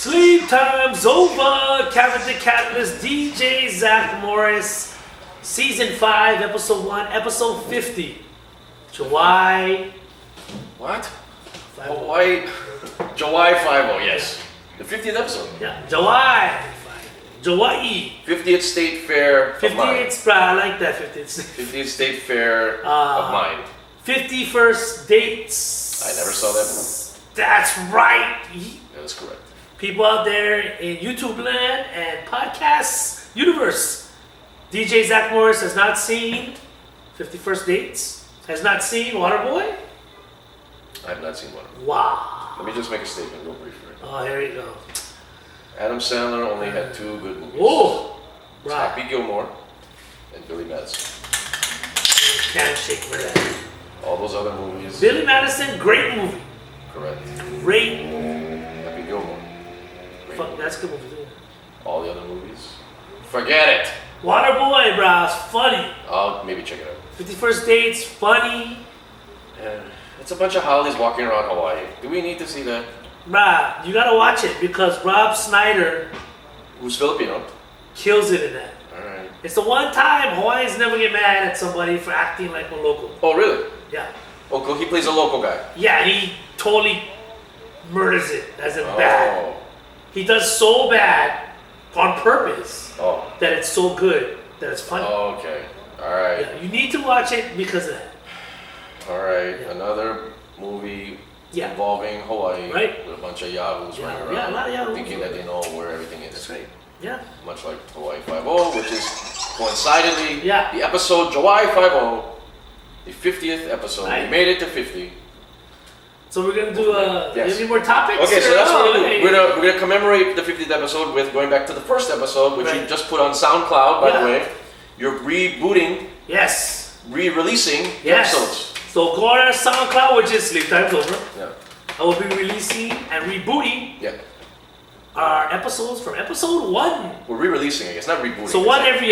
Sleep time's over. Captain the Catalyst, DJ Zach Morris, Season 5, Episode 1, Episode 50. JAWAII. What? 50. JAWAII 50, yes. The 50th episode. Yeah, JAWAII. JAWAII. 50th State Fair of Mind. 50th, I like that 50th. 50th State Fair of Mind. 51st dates. I never saw that movie. That's right. That is correct. People out there in YouTube land and podcasts universe. DJ Zach Morris has not seen 51st Dates. Has not seen Waterboy. I have not seen one. Wow. Let me just make a statement real briefly. Oh, here you go. Adam Sandler only had 2 good movies. Oh, It's right. Happy Gilmore and Billy Madison. Can't shake for that. All those other movies. Billy Madison, great movie. Correct. Great. Happy Gilmore. Great Fuck, movie. that's a good movie too. All the other movies. Forget it. Waterboy, bro, it's funny. I'll maybe check it out. 51st Dates, funny. And it's a bunch of holidays walking around Hawaii. Do we need to see that? Bruh, you gotta watch it because Rob Schneider Who's Filipino? kills it in that. Alright. It's the one time Hawaiians never get mad at somebody for acting like a local. Oh, really? Yeah. Oh, cool. He plays a local guy. Yeah, he totally murders it as in bad. He does so bad on purpose Oh. that it's so good that it's funny. Oh, okay. Alright. Yeah, you need to watch it because of that. Alright. Yeah. Another movie Yeah. involving Hawaii. Right. With a bunch of yahoos Yeah, running around. yeah, a lot of yahoos. Thinking that they know where everything is. That's right. Yeah. Much like Hawaii 50, which is coincidentally Yeah. the episode JAWAII 50, the 50th episode. Right. We made it to 50. So we're gonna do Yes. any more topics? Okay, so that's what we're gonna hey. do. We're gonna commemorate the 50th episode with going back to the first episode, which you Right. just put on SoundCloud, by Yeah. the way. You're rebooting, Yes. re-releasing the Yes. episodes. So go on our SoundCloud, which is Sleep Time's Over. Yeah. I will be releasing and rebooting Yeah. our episodes from episode 1. We're re-releasing, I guess, not rebooting. So one every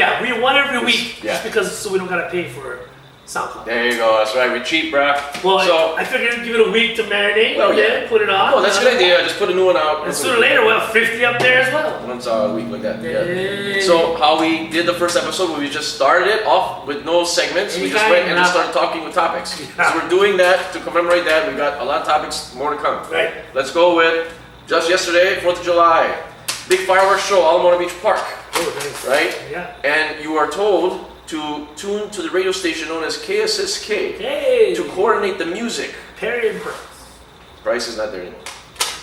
week, Yeah. just because so we don't gotta pay for SoundCloud. There you go. That's right. We're cheap, bruh. Well, so, I figured give it a week to marinate. Oh, and yeah. then put it on. oh, that's a good idea. Just put a new one out. And sooner or later we'll have 50 up there as well. Once a week like that. Yeah. Hey. So how we did the first episode, we just started it off with no segments. We just Anytime, went and just now. started talking with topics. Yeah. So we're doing that to commemorate that. We got a lot of topics more to come. Right. Let's go with just yesterday, 4th of July. Big fireworks show, Alamona Beach Park, Oh, nice. right? Yeah. And you are told to tune to the radio station known as KSSK Hey. to coordinate the music. Perry and Prince. Bryce is not there anymore.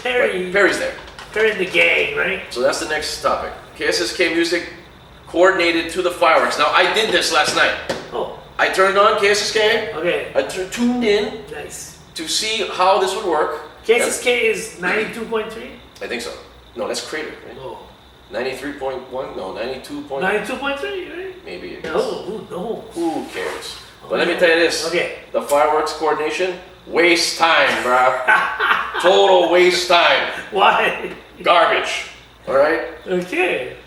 Perry. But Perry's there. Perry and the gang, right? So that's the next topic. KSSK music coordinated to the fireworks. Now I did this last night. Oh, I turned on KSSK. okay. I tuned in Nice. to see how this would work. KSSK is 92.3? I think so. No, that's Crater. Right? Oh. 93.1? No, 92. 92.3, right? Maybe it is. No, who knows? Who cares? But let me tell you this. Okay. The fireworks coordination, waste time, bruh. Total waste time. Why? Garbage. Alright? Okay.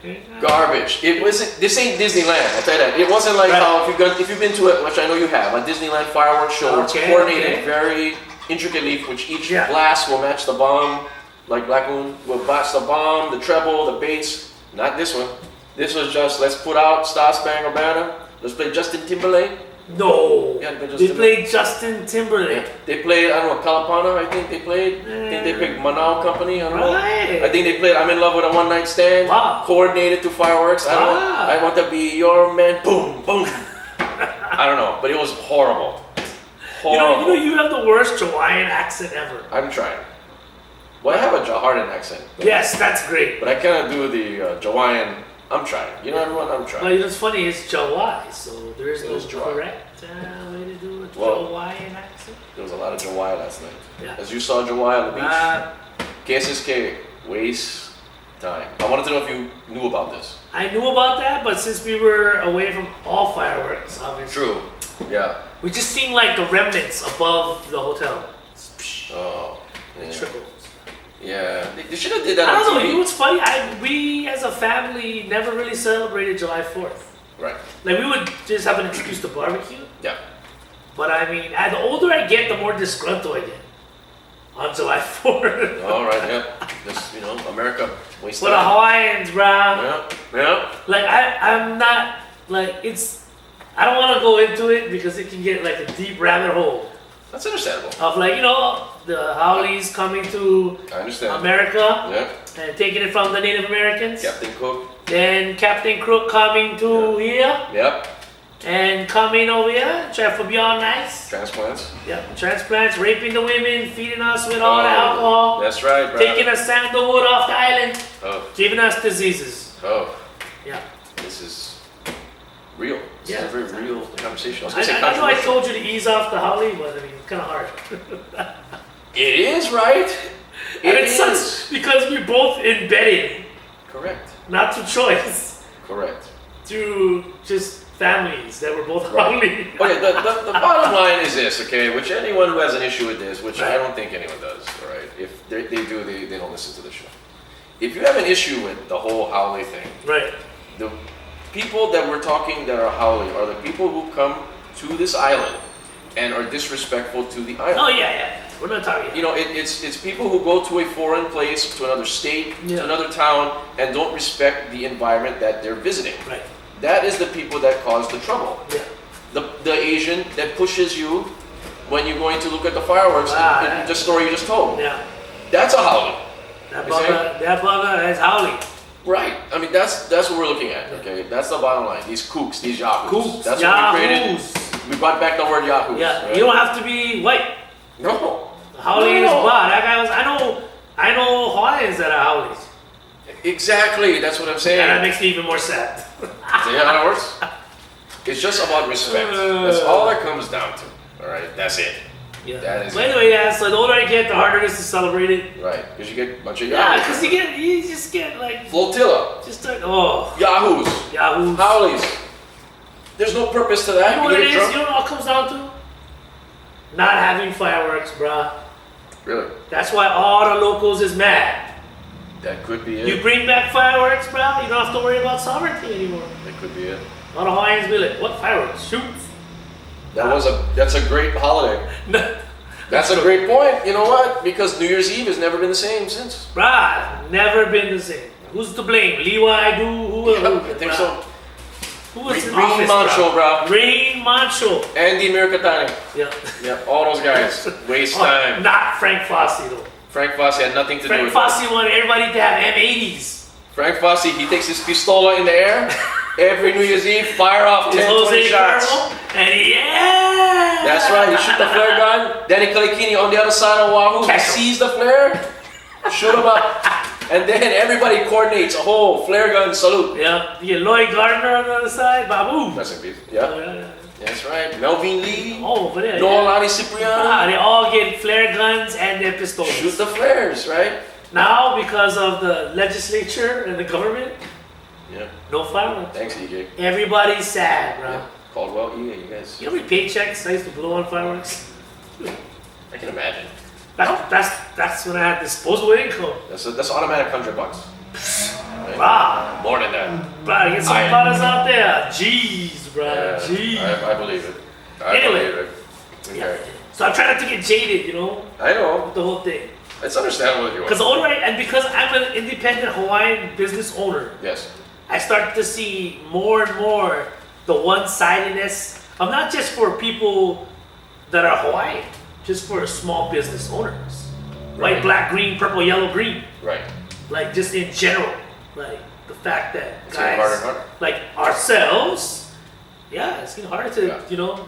Garbage. It wasn't. This ain't Disneyland. I'll tell you that. It wasn't like Right. how if you've been to it, which I know you have, a Disneyland fireworks show. Where it's Okay, coordinated okay. very intricately, which each Yeah. blast will match the bomb. Like Black Moon will match the bomb, the treble, the bass. Not this one. This was just let's put out Star Spangled Banner. Let's play Justin Timberlake. No. Yeah, they just They did- played Justin Timberlake. They played, I don't know, Kalapana, I think they played. I think they picked Manao Company, I don't know. Right. I think they played I'm in Love with a One Night Stand. Wow. Coordinated to fireworks. I don't know. Wow. I want to be your man. Boom, boom. I don't know, but it was horrible. Horrible. You have the worst Hawaiian accent ever. I'm trying. Well, I have a Jahardan accent, Yes, that's great. but I cannot do the Jawaiian. I'm trying. You know, everyone, I'm But trying. what's funny is JAWAII, so there is no It is JAWAII. correct way to do a Well, Hawaiian accent. There was a lot of Jawai last night. Yeah. As you saw Jawai on the beach. Uh, KSSK, waste time. I wanted to know if you knew about this. I knew about that, but since we were away from all fireworks, obviously, True. Yeah. we just seen like the remnants above the hotel. Oh. It Yeah. trickles. Yeah. They should have did that I on don't know. TV. You know what's funny? We as a family never really celebrated July 4th. Right. Like we would just have an excuse to barbecue. Yeah. But I mean, the older I get, the more disgruntled I get on July 4th. All right. Yeah. Just, America waste For the time. Hawaiians, bro. Yeah. Like I'm not like I don't want to go into it because it can get like a deep rabbit hole That's understandable. of like the Howleys coming to I understand. America Yeah. and taking it from the Native Americans. Captain Cook. Then Captain Crook coming to here Yep. and coming over here, trying to be all nice. Transplants. Yep, transplants, raping the women, feeding us with all the alcohol, That's right, bro. taking the sandalwood off the island, Oh. giving us diseases. Oh. Yeah. This is real. This Yeah. is a very real conversation. I know I told you to ease off the Howley, but I mean, it's kind of hard. It is, right? And it sucks because we both embedded, Correct. not through choice, Correct. through just families that were both Right. Howley. Okay, the bottom line is this, okay? Which anyone who has an issue with this, which I Right. don't think anyone does, all right? If they do, they don't listen to the show. If you have an issue with the whole Howley thing, Right. the people that we're talking that are Howley are the people who come to this island and are disrespectful to the island. Oh yeah. We're not talking. It's people who go to a foreign place, to another state, to another town, and don't respect the environment that they're visiting. Right. That is the people that cause the trouble. Yeah. The Asian that pushes you when you're going to look at the fireworks, the story you just told. Yeah. That's a Howley. That bugger is Howley. Right. I mean, that's what we're looking at. Okay, that's the bottom line. These kooks, these yahoos. Kooks, That's what we created. yahoos. We brought back the word yahoos. Yeah. Right? You don't have to be white. No. Howley No. is black. That guy was. I know Hawaiians that are Howleys. Exactly. That's what I'm saying. And that makes me even more sad. See how that works? It's just about respect. That's all that comes down to. All right. That's it. Yeah. That is But it. anyway, so the older I get, the harder it is to celebrate it. Right. Because you get a bunch of yahoos. Yeah, because you just get like Flotilla. just like Yahoos. Yahoo. Howleys. There's no purpose to that. You know what it get is? drunk. You know what it all comes down to? Not having fireworks, bruh. Really? That's why all the locals is mad. That could be it. You bring back fireworks, bruh, you don't have to worry about sovereignty anymore. That could be it. All the Hawaiians be like, what fireworks? Shoot. That's a great holiday. That's a great point. You know what? Because New Year's Eve has never been the same since. Bruh, never been the same. Who's to blame? Leeway do? Who? I think so. Who was in Rain office, Mancho, bro. Rain Mancho. Andy Mirkatani. Yeah. Yeah, all those guys. Waste time. Not Frank Fosse though. Frank Fosse had nothing to do Frank with Fosse wanted everybody to have M80s. Frank Fosse, he takes his pistola in the air every New Year's Eve, fire off 10, 20 shots. And yeah. That's right, he shoot the flare gun. Danny Kalikini on the other side of Wahoo, he sees the flare, shoot him up. And then everybody coordinates a whole flare gun salute. Yeah, you get Lloyd Gardner on the other side, Babu. Rest in peace. Yeah. Oh, yeah. That's right. Melvin Lee. Oh, but yeah. Noelani Cipriano. They all get flare guns and their pistols. Shoot the flares, right? Now, because of the legislature and the government, Yeah. no fireworks. Thanks, EJ. Everybody's sad, bro. Yeah. Caldwell, EJ, you guys. You know how many paychecks I used to blow on fireworks? I can imagine. That's when I had disposable income. That's automatic $100. Right? Wow. More than that. Bro, get some brothers out there. Jeez, bro. Yeah, Jeez. I believe it. I Anyway. believe it. Okay. Yeah. So I try not to get jaded, you know, I know. with the whole thing. It's understandable if you want. Because the older and because I'm an independent Hawaiian business owner, Yes. I start to see more and more the one-sidedness of not just for people that are Hawaiian, just for small business owners. Right. White, black, green, purple, yellow, green. Right. Like just in general. Like the fact that It's getting harder and harder. like ourselves, it's getting harder to, Yeah.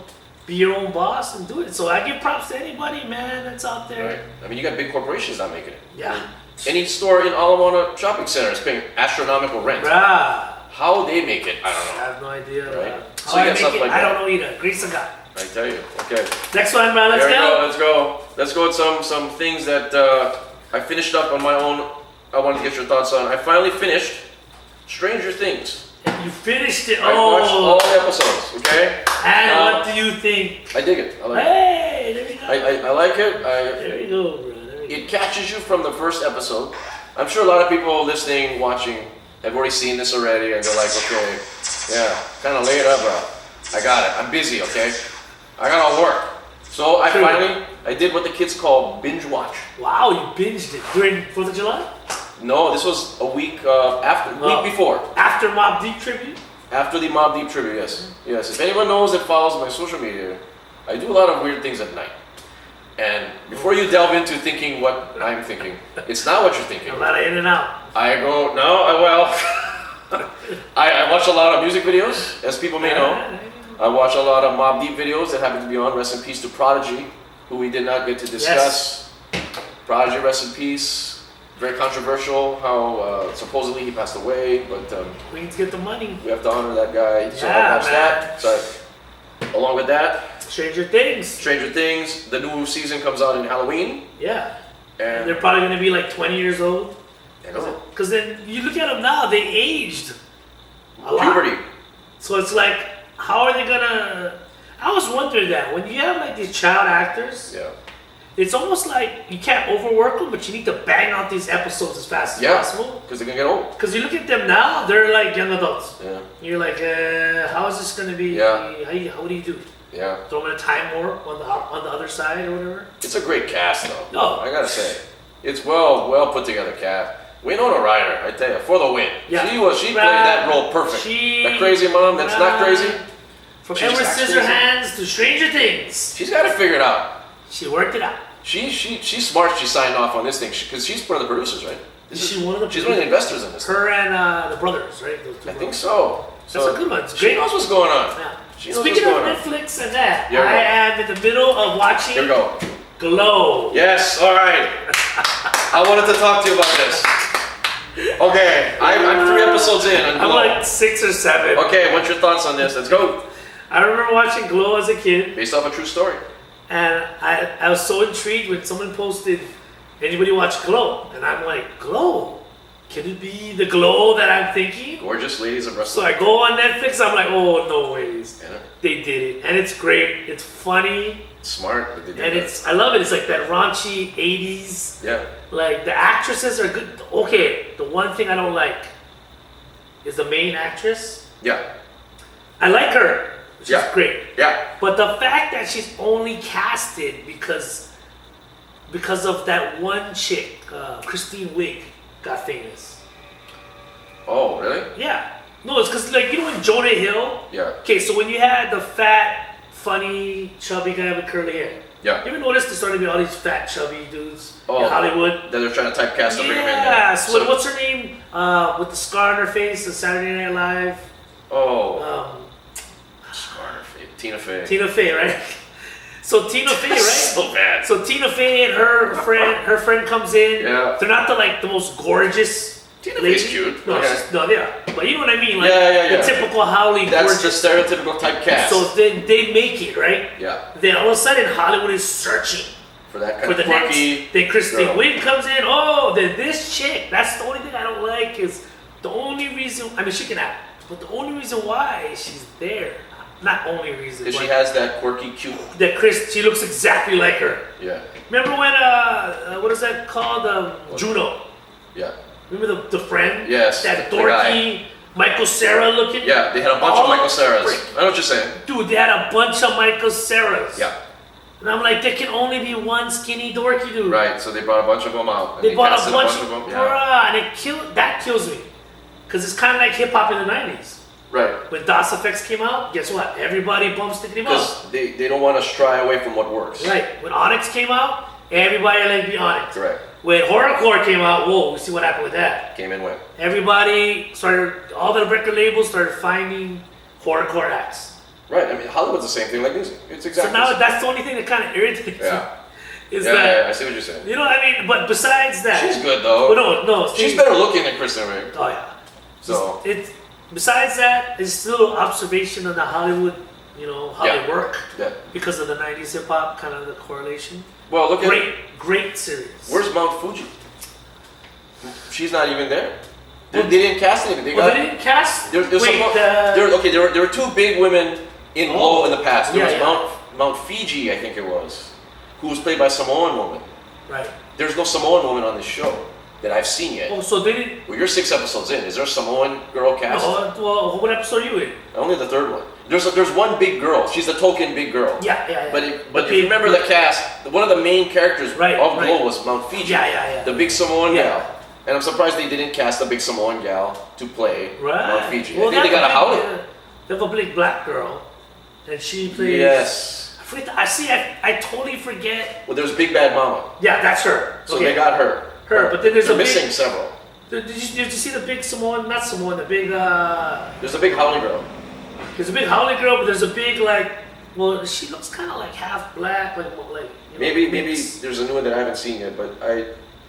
Be your own boss and do it. So I give props to anybody, man, that's out there. Right. I mean, you got big corporations not making it. Yeah. Any store in Ala Moana shopping center is paying astronomical rent. Bruh. How they make it, I I don't know. have no idea. Right. How So you I got make stuff it, like I that. don't know either. Grace of God. I tell you. Okay. Next one, man. Let's There we go. Let's go. Let's go with some things that I finished up on my own. I wanted to get your thoughts on. I finally finished Stranger Things. You finished it. I watched all Oh. the episodes. Okay. And what do you think? I dig it. I like it. Hey, there we go. I like it. There we go, bro. There we go. It catches you from the first episode. I'm sure a lot of people listening, watching, have already seen this already, and they're like, okay, yeah, kind of lay it up, bro. I got it. I'm busy, okay? I got all work. So I did what the kids call binge watch. Wow, you binged it during 4th of July? No, this was a week week before. After Mob Deep tribute? After the Mob Deep tribute, yes. Yes, if anyone knows that follows my social media, I do a lot of weird things at night. And before you delve into thinking what I'm thinking, it's not what you're thinking. A lot of in and out. I go, I watch a lot of music videos, as people may know. I watch a lot of Mob Deep videos that happen to be on. Rest in peace to Prodigy, who we did not get to discuss. Yes. Prodigy, rest in peace. Very controversial how supposedly he passed away, but we need to get the money. We have to honor that guy. So I watched that. So along with that, Stranger Things. The new season comes out in Halloween. Yeah. And they're probably going to be like 20 years old. I know. Because then you look at them now, they aged a lot. Puberty. So it's like, how are they going to... I was wondering that. When you have like these child actors... Yeah. It's almost like you can't overwork them, but you need to bang out these episodes as fast as possible. Because they're going to get old. Because you look at them now, they're like young adults. Yeah. You're like, how is this going to be? Yeah. What do you do? Yeah. Throw them in a time warp on the other side or whatever? It's a great cast, though. Oh. I got to say. It's well put together cast. Winona Ryder, I tell you, for the win. Yeah. She played that role perfect. That crazy mom that's not crazy. From Edward Scissorhands to Stranger Things. She's got to figure it out. She worked it out. She's smart. She signed off on this thing because she's one of the producers, right? She's one of Her and the brothers, right? I think so. That's a good one. It's great. She knows what's going on. Yeah. Speaking of Netflix and that, I am in the middle of watching. Here we go. Glow. Yes. All right. I wanted to talk to you about this. Okay, I'm 3 episodes in. I'm like 6 or 7. Okay, what's your thoughts on this? Let's go. I remember watching Glow as a kid. Based off a true story. And I was so intrigued when someone posted, anybody watch Glow? And I'm like, Glow? Can it be the Glow that I'm thinking? Gorgeous ladies of So wrestling. I go on Netflix, I'm like, oh, no ways. Yeah. They did it. And it's great. It's funny. Smart. And I love it. It's like that raunchy 80s. Yeah. Like, the actresses are good. Okay, the one thing I don't like is the main actress. Yeah. I like her. She's great. Yeah. But the fact that she's only casted because of that one chick, Christine Wiig, got famous. Oh, really? Yeah. No, it's because, like, you know, in Jonah Hill? Yeah. Okay, so when you had the fat, funny, chubby guy with curly hair. Yeah. You ever notice there started to be all these fat, chubby dudes in Hollywood? That they're trying to typecast to bring him in. Yeah. So what's her name? With the scar on her face, the Saturday Night Live. Oh. Tina Fey. Tina Fey, right? So Tina Fey, right? So bad. So Tina Fey and her friend comes in. Yeah. They're not the most gorgeous. Tina Fey's cute. No, they are. But you know what I mean? Like yeah. The typical Hollywood. That's the stereotypical typecast. So then they make it, right? Yeah. Then all of a sudden Hollywood is searching for that kind of the quirky next. Then Christine Wiig comes in. Oh, then this chick. That's the only thing I don't like is the only reason. I mean, she can act, but the only reason why she's there. Not only reason. Because she has that quirky, cute. She looks exactly like her. Yeah. Remember when what is that called? Juno. Yeah. Remember the friend? Yes. That dorky Michael Cera looking. Yeah, they had a bunch of Michael Ceras. I know what you're saying. Dude, they had a bunch of Michael Ceras. Yeah. And I'm like, there can only be one skinny dorky dude. Right. So they brought a bunch of them out. They brought a bunch of them. Yeah. And that kills me, because it's kind of like hip hop in the '90s. Right. When DOS Effects came out, guess what? Everybody bumps to him up. Because they don't want to shy away from what works. Right. When Onyx came out, everybody liked the Onyx. Correct. When Horrorcore came out, whoa, we see what happened with that. Came and went. Everybody all the record labels started finding horrorcore acts. Right. I mean, Hollywood's the same thing like music. It's exactly. So now that's the only thing that kind of irritates me. Yeah, I see what you're saying. You know what I mean? But besides that, she's good though. Well, no, she's better looking than Kristen Wiig. Oh yeah. So besides that, it's still observation of the Hollywood, how they work. Yeah. Because of the '90s hip hop, kind of the correlation. Well, look great series. Where's Mount Fuji? She's not even there. They didn't cast anything. They didn't cast. There were 2 big women in Glow in the past. There was Mount Fiji, I think it was, who was played by a Samoan woman. Right. There's no Samoan woman on this show that I've seen yet. Oh, so they didn't. Well, you're 6 episodes in. Is there a Samoan girl cast? No, well, what episode are you in? Only the 3rd one. There's one big girl. She's the token big girl. Yeah. But if you remember the cast, one of the main characters of Glow was Mount Fiji. Yeah. The big Samoan gal. And I'm surprised they didn't cast a big Samoan gal to play Mount Fiji. Well, I think they got a howler. They have a big black girl, and she plays. Yes. I totally forget. Well, there's Big Bad Mama. Yeah, that's her. So they got her. But then there's They're missing several. Did you see the big Samoan? Not Samoan. The big. There's a big howling girl. There's a big howling girl, but there's a big like. Well, she looks kind of like half black, like maybe there's a new one that I haven't seen yet, but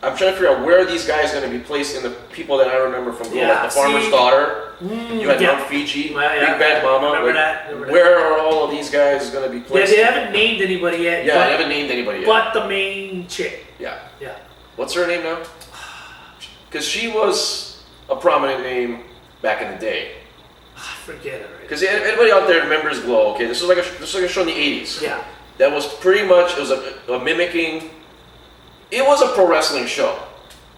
I'm trying to figure out where are these guys going to be placed in the people that I remember from growing up. Like the farmer's daughter. You had Mount Fiji, Big Bad Mama. Remember that. Where are all of these guys going to be placed? Yeah, they haven't named anybody yet. Yeah, they haven't named anybody yet. But the main chick. Yeah. Yeah. What's her name now? Because she was a prominent name back in the day. Forget it. Because anybody out there remembers Glow? Okay, this was like a show in the '80s. Yeah. That was pretty much a mimicking. It was a pro wrestling show,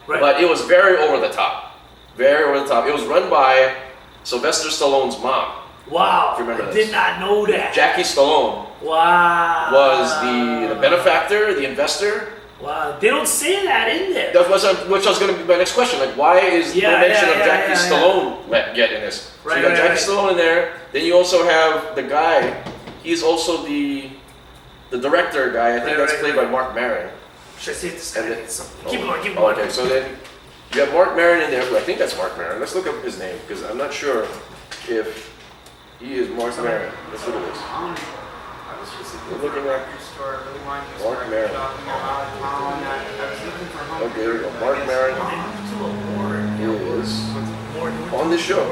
Right. but it was very over the top. Very over the top. It was run by Sylvester Stallone's mom. Wow. If you remember I this. did not know that. Jackie Stallone was the benefactor, the investor. Wow. They don't say that in there. That was which was going to be my next question. Like, why is no mention of Jackie Stallone yet in this? So you got Jackie Stallone in there. Then you also have the guy. He's also the director guy. I think that's played by Mark Maron. Should I see if this guy gets something? Keep going. Okay, so then you have Mark Maron in there. Who I think that's Mark Maron. Let's look up his name because I'm not sure if he is Mark Maron. Let's look at this. We're looking at Mark Maron. Okay, here we go. Mark Maron is on this show.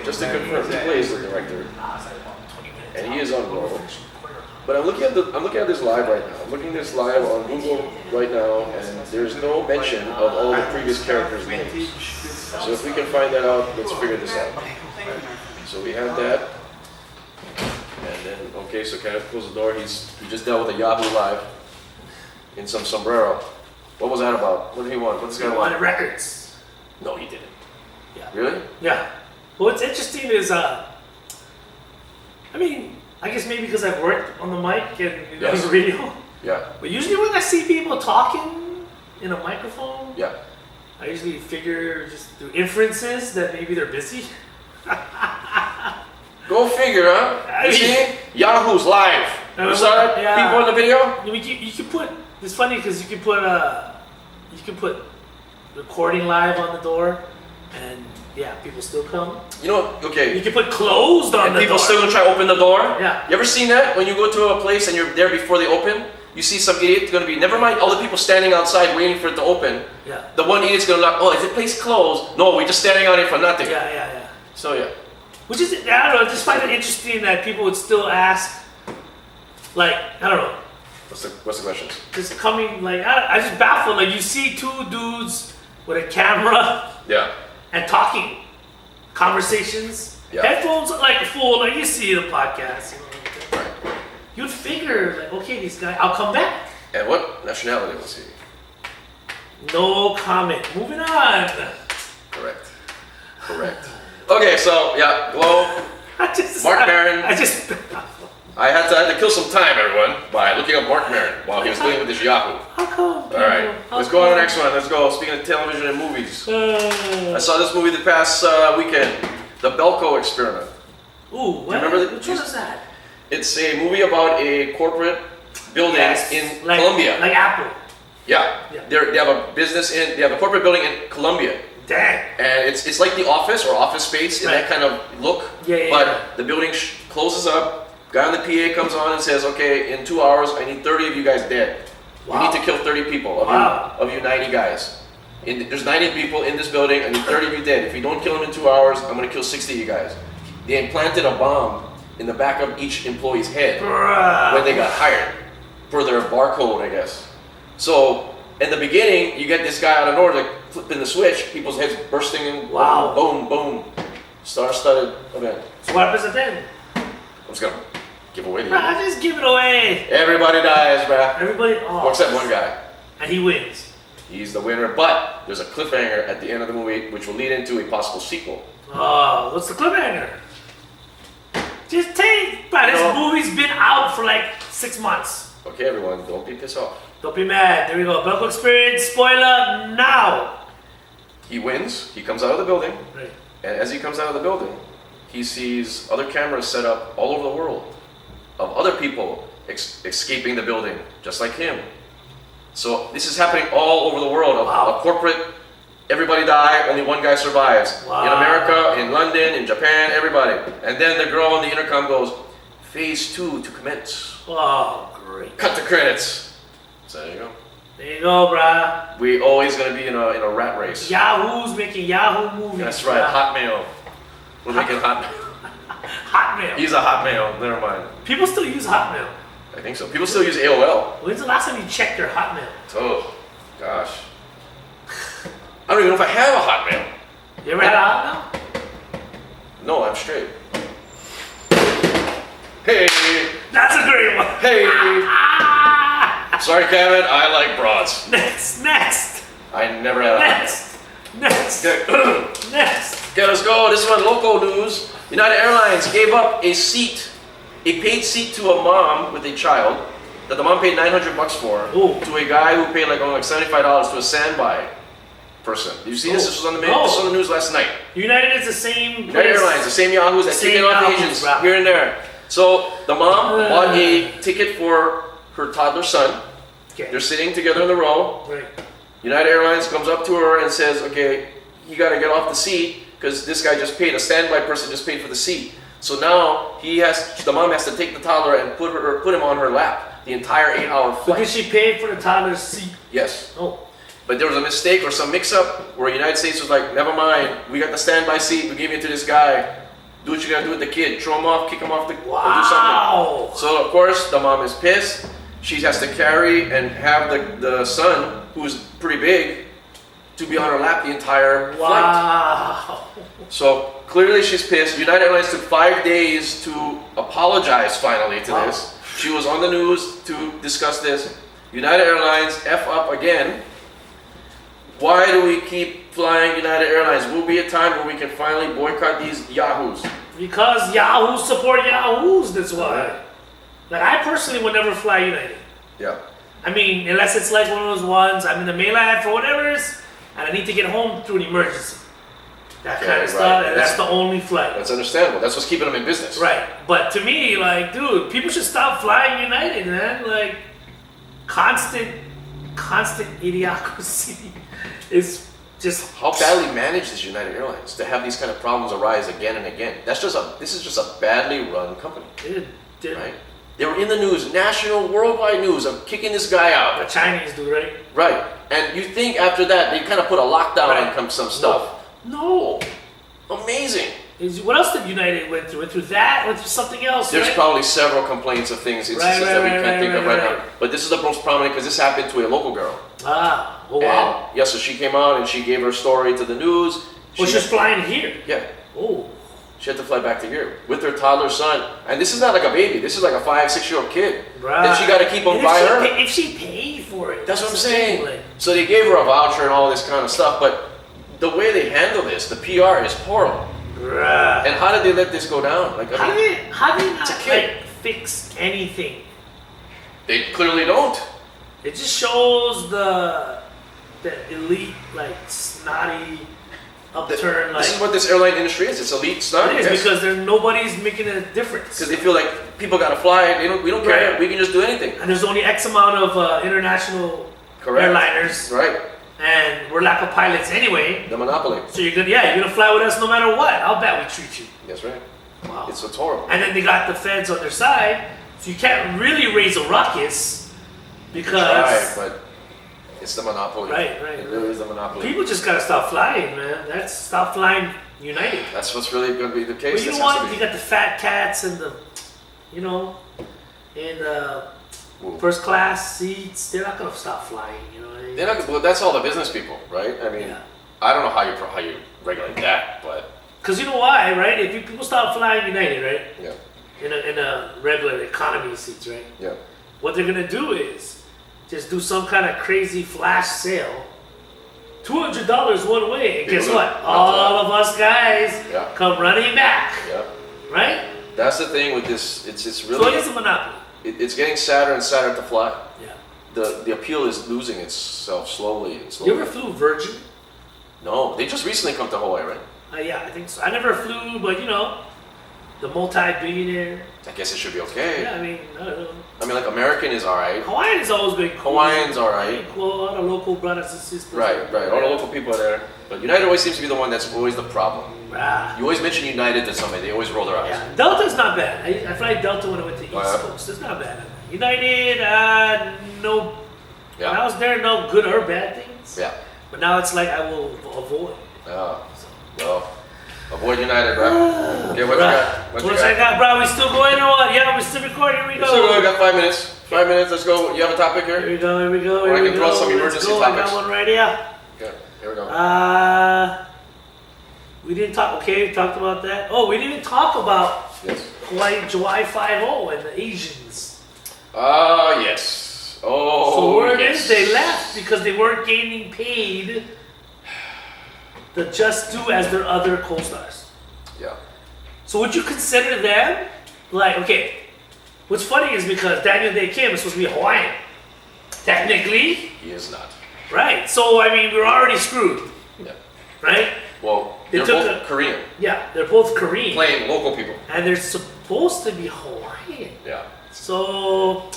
Just to confirm, he plays the director, and he is on Glow. But I'm looking at this live right now. I'm looking at this live on Google right now, and there's no mention of all the previous characters' names. So if we can find that out, let's figure this out. So we have that. And then, okay, so Kenneth closed the door. He just dealt with a Yahoo Live in some sombrero. What was that about? What did he want? What this guy want? He wanted records. No, he didn't. Yeah. Really? Yeah. Well, what's interesting is, I mean, I guess maybe because I've worked on the mic and on the radio. Yeah. But usually when I see people talking in a microphone, yeah, I usually figure just through inferences that maybe they're busy. Go figure, huh? You see? Yahoo's live. You saw that? Yeah. People in the video? You can put. It's funny because you can put recording live on the door, and yeah, people still come. You know, okay. You can put closed on the door. And people still gonna try to open the door? Yeah. You ever seen that? When you go to a place and you're there before they open, you see some idiot gonna be, never mind all the people standing outside waiting for it to open. Yeah. The one idiot's gonna knock, oh, is the place closed? No, we're just standing out here for nothing. Yeah. So yeah. Which is, I don't know, I just find it interesting that people would still ask, like, I don't know. What's the questions? Just coming, like, I just baffled, like, you see two dudes with a camera. Yeah. And talking. Conversations. Yeah. Headphones like a fool, like you see the podcast. You know, you'd figure, like, okay, these guys, I'll come back. And what nationality was he? No comment. Moving on. Correct. Okay, so yeah, Glow. Mark Maron. I had to kill some time, everyone, by looking up Mark Maron while he was dealing with this Yahoo. How come? All right, let's go on to the next one. Let's go. Speaking of television and movies, I saw this movie the past weekend, The Belko Experiment. Ooh, what? Remember Which one is that? It's a movie about a corporate building in Colombia. Like Apple. Yeah. They have a business they have a corporate building in Colombia. Dang. And it's like the office or office space in that kind of look. But the building closes up. Guy on the PA comes on and says, okay, in 2 hours, I need 30 of you guys dead. Wow. You need to kill 30 people of you 90 guys. There's 90 people in this building, I need 30 of you dead. If you don't kill them in 2 hours, I'm going to kill 60 of you guys. They implanted a bomb in the back of each employee's head when they got hired, per their barcode, I guess. So, in the beginning, you get this guy out of nowhere, like flipping the switch, people's heads bursting and boom, boom. Star-studded event. So what happens at the end? I'm just going to give away the just give it away. Everybody dies, bruh. Everybody, except one guy. And he wins. He's the winner, but there's a cliffhanger at the end of the movie which will lead into a possible sequel. Oh, what's the cliffhanger? Just take, this movie's been out for like 6 months. Okay, everyone, don't be pissed off. Don't be mad. There we go. Belko Experience spoiler now. He wins. He comes out of the building. Right. And as he comes out of the building, he sees other cameras set up all over the world of other people escaping the building, just like him. So this is happening all over the world. A corporate, everybody die, only one guy survives. Wow. In America, in London, in Japan, everybody. And then the girl on the intercom goes, phase 2 to commence. Oh, great. Cut the credits. So there you go. There you go, bruh. We always gonna be in a rat race. Yahoo's making Yahoo movies. That's right, Hotmail. We're making Hotmail. Hotmail. He's a Hotmail, never mind. People still use Hotmail. I think so. People still use AOL. When's the last time you checked your Hotmail? Oh, gosh. I don't even know if I have a Hotmail. You ever had a Hotmail? No, I'm straight. Hey! That's a great one. Hey! Sorry, Kevin, I like broads. Next. I never had a Next. Hotmail. Next. Okay, let's go. This is on local news. United Airlines gave up a paid seat to a mom with a child that the mom paid $900 for. Ooh. To a guy who paid like $75 to a standby person. Did you see this? This was on the this was on the news last night. United is the same. United Airlines, the same Yahoos that ticket off Asians here and there. So the mom bought a ticket for her toddler son. Okay. They're sitting together in the row. Right. United Airlines comes up to her and says, "Okay, you got to get off the seat because this guy just paid. A standby person just paid for the seat. So now the mom has to take the toddler and put him on her lap the entire 8-hour flight." Because she paid for the toddler's seat. Yes. Oh. But there was a mistake or some mix-up where the United States was like, "Never mind, we got the standby seat. We gave it to this guy. Do what you gotta do with the kid. Throw him off, kick him off, or do something." So of course the mom is pissed. She has to carry and have the son, who's pretty big, to be on her lap the entire flight. Wow. So clearly she's pissed. United Airlines took 5 days to apologize finally to this. She was on the news to discuss this. United Airlines F up again. Why do we keep flying United Airlines? Will be a time where we can finally boycott these Yahoos. Because Yahoos support Yahoos, that's why. Like, I personally would never fly United. Yeah. I mean, unless it's like one of those ones, I'm in the mainland for whatever it is, and I need to get home through an emergency. That kind of stuff, and that's the only flight. That's understandable. That's what's keeping them in business. Right. But to me, like, dude, people should stop flying United, man. Like, constant idiocracy is just... How badly managed is United Airlines to have these kind of problems arise again and again? This is just a badly run company. Dude. Right? They were in the news, national, worldwide news of kicking this guy out. The Chinese do, right? Right. And you think after that, they kind of put a lockdown on some stuff. No. Amazing. What else did United went through? Went through that? Went through something else? There's probably several complaints of things, instances that we can't think of right now. But this is the most prominent because this happened to a local girl. Ah, oh wow. And, yeah, so she came out and she gave her story to the news. Well, she's flying here? Yeah. Oh. She had to fly back to here with her toddler son. And this is not like a baby. This is like a 5-6-year-old kid. Right. That she got to keep on by her. If she paid for it. That's what I'm saying. So they gave her a voucher and all this kind of stuff. But the way they handle this, the PR is horrible. Right. And how did they let this go down? Like, how do they not like fix anything? They clearly don't. It just shows the elite, like, snotty, upturned. This is what this airline industry is. It's elite snotty. It is because nobody's making a difference. Because they feel like people gotta fly. We don't care. Right. We can just do anything. And there's only X amount of international airliners. Right. And we're lack of pilots anyway. The monopoly. So you're gonna fly with us no matter what. How bad we treat you. That's right. Wow. It's horrible. And then they got the feds on their side, so you can't really raise a ruckus because. Right, but it's the monopoly. Right. It really is the monopoly. People just gotta stop flying, man. Stop flying United. That's what's really going to be the case. But you know what? You got the fat cats and the, in the first class seats. They're not gonna stop flying. You know what I mean? They're not. Well, that's all the business people, right? I mean, I don't know how you regulate that, but. Because you know why, right? If people stop flying United, right? Yeah. In a regular economy seats, right? Yeah. What they're gonna do is just do some kind of crazy flash sale. $200 one way, and guess what? All of us guys come running back. Yeah. Right? That's the thing with this. It's really. So it is a monopoly. It's getting sadder and sadder to fly. Yeah. The appeal is losing itself slowly and slowly. You ever flew Virgin? No, they just recently come to Hawaii, right? Yeah, I think so. I never flew, but you know, the multi-billionaire. I guess it should be okay. Yeah, I mean, I don't know. I mean, like American is alright. Hawaiian has always been cool. Hawaiian's alright. Cool. A lot of local brothers and sisters. Right. All the local people are there. But United always seems to be the one that's always the problem. Ah. You always mention United to somebody, they always roll their eyes. Yeah, Delta's not bad. I fly Delta when I went to East Coast. It's not bad. United, no. Yeah. When I was there, no good or bad things. Yeah. But now it's like I will avoid. Well, avoid United, bro. Okay, what you got? What I got, bro? We still going or what? Yeah, we still recording. Here we go. So we got 5 minutes. 5 minutes. Let's go. You have a topic here? Here we go. Or I can throw some emergency topics. I got one right here. Okay, here we go. We didn't talk. Okay, we talked about that. Oh, we didn't even talk about Hawaii JAWAII 5-0 and the Asians. Yes. Oh, so word is they left because they weren't getting paid the just due as their other co-stars. Yeah. So would you consider them like, okay, what's funny is because Daniel Day Kim is supposed to be Hawaiian. Technically. He is not. Right. So, I mean, we're already screwed. Yeah. Right? Well, they're both Korean. Yeah, they're both Korean. Playing local people. And they're supposed to be Hawaiian. Yeah. So,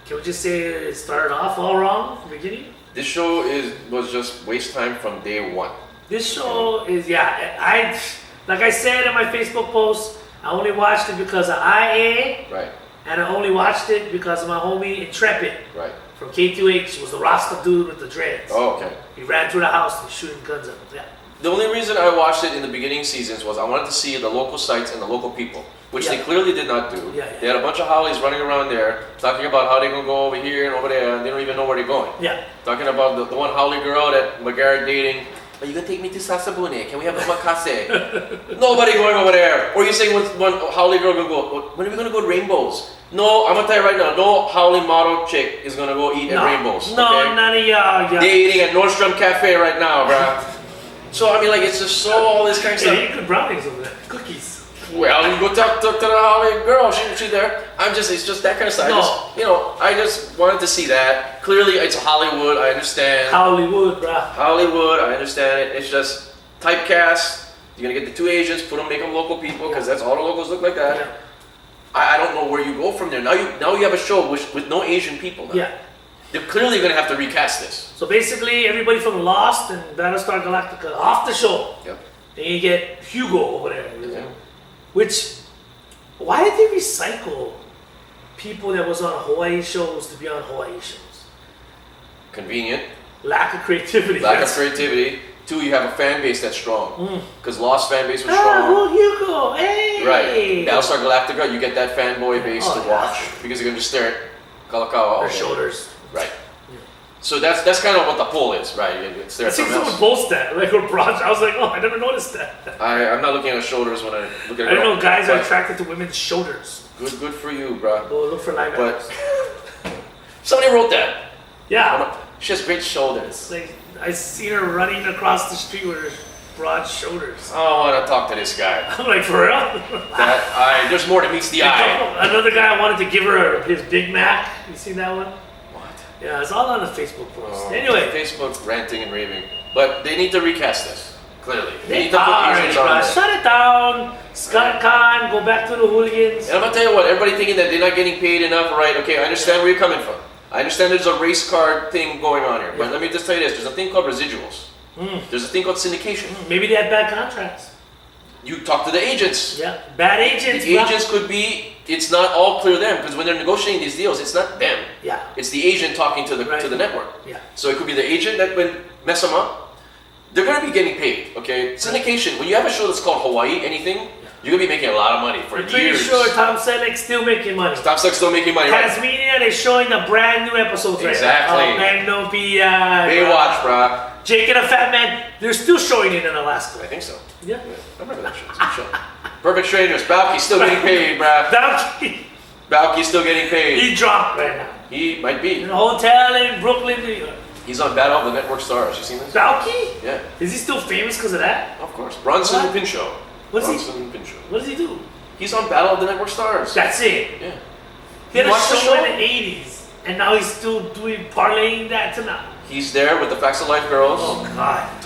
can we just say it started off all wrong from the beginning? This show was just waste time from day one. This show is, like I said in my Facebook post, I only watched it because of IA. Right. And I only watched it because of my homie Intrepid. Right. From K2H, was the Rasta dude with the dreads. Oh, okay. He ran through the house and shooting guns at him. Yeah. The only reason I watched it in the beginning seasons was I wanted to see the local sites and the local people, which they clearly did not do. Yeah. They had a bunch of haoles running around there, talking about how they're going to go over here and over there, and they don't even know where they're going. Yeah. Talking about the one haole girl that McGarrett dating. Are you going to take me to Sasabune? Can we have a makase? Nobody going over there. Or you saying one haole girl going to go, when are we going to go to Rainbows? No, I'm going to tell you right now, no haole model chick is going to go eat at Rainbows. No, okay? none of y'all. They're eating at Nordstrom Cafe right now, bruh. So, I mean, like, it's just all this kind of stuff. Hey, you good brownies over there. Cookies. Well, you go talk to the haole girl. She's there. It's just that kind of stuff. No. I just wanted to see that. Clearly, it's Hollywood. I understand. Hollywood, bruh. Hollywood, I understand it. It's just typecast. You're going to get the two Asians, make them local people, because that's all the locals look like that. Yeah. I don't know where you go from there. Now you have a show with no Asian people now. Yeah. They're clearly going to have to recast this. So basically, everybody from Lost and Battlestar Galactica off the show. Yep. Then you get Hugo over there. Yeah. Which, why did they recycle people that was on Hawaii shows to be on Hawaii shows? Convenient. Lack of creativity. Lack of creativity. Two, you have a fan base that's strong. Because Lost fan base was strong. Oh, Hugo, hey! Right. Battlestar Galactica, you get that fanboy base to watch because you're going to just stare at Kalakaua. Their shoulders. Right. Yeah. So that's kind of what the pull is, right? It's there. I think someone boast that, like or broad. I was like, oh, I never noticed that. I'm not looking at shoulders when I look at. I don't know. Guys are attracted to women's shoulders. Good for you, bro. Well, look for live actors. Somebody wrote that. Yeah. She has great shoulders. Like, I see her running across the street with her broad shoulders. I don't want to talk to this guy. I'm like, for real? There's more to meets the eye. Another guy wanted to give her his Big Mac. You seen that one? What? Yeah, it's all on the Facebook post. Anyway. Facebook ranting and raving. But they need to recast this, clearly. They need to put Asians on there. Shut it down. Scott Khan, go back to the hooligans. And I'm going to tell you what, everybody thinking that they're not getting paid enough, right? Okay, I understand where you're coming from. I understand there's a race card thing going on here. But let me just tell you this. There's a thing called residuals. There's a thing called syndication. Maybe they had bad contracts. You talk to the agents. Yeah, bad agents. The agents could be, it's not all clear them, because when they're negotiating these deals, it's not them. Yeah. It's the agent talking to the network. Yeah. So it could be the agent that would mess them up. They're going to be getting paid, okay? Syndication, when you have a show that's called Hawaii Anything, you're going to be making a lot of money for years. I'm pretty sure Tom Selleck's still making money. Tom Selleck's still making money, right? Tasmania, they're showing the brand new episodes exactly. right now. Magnolia. Baywatch, bruh. Jake and the Fat Man, they're still showing it in Alaska. I think so. Yeah. I remember that show. It's a good show. Perfect Strangers. Balky's still getting paid, bruh. Balky's still getting paid. He dropped right now. He might be. In a hotel in Brooklyn, New York. He's on Battle of the Network Stars. You seen this? Balky? Yeah. Is he still famous because of that? Of course. Bronson Pinchot. What does he do? He's on Battle of the Network Stars. That's it? Yeah. He had a show in the 80s, and now he's still parlaying that to now. He's there with the Facts of Life girls. Oh, God.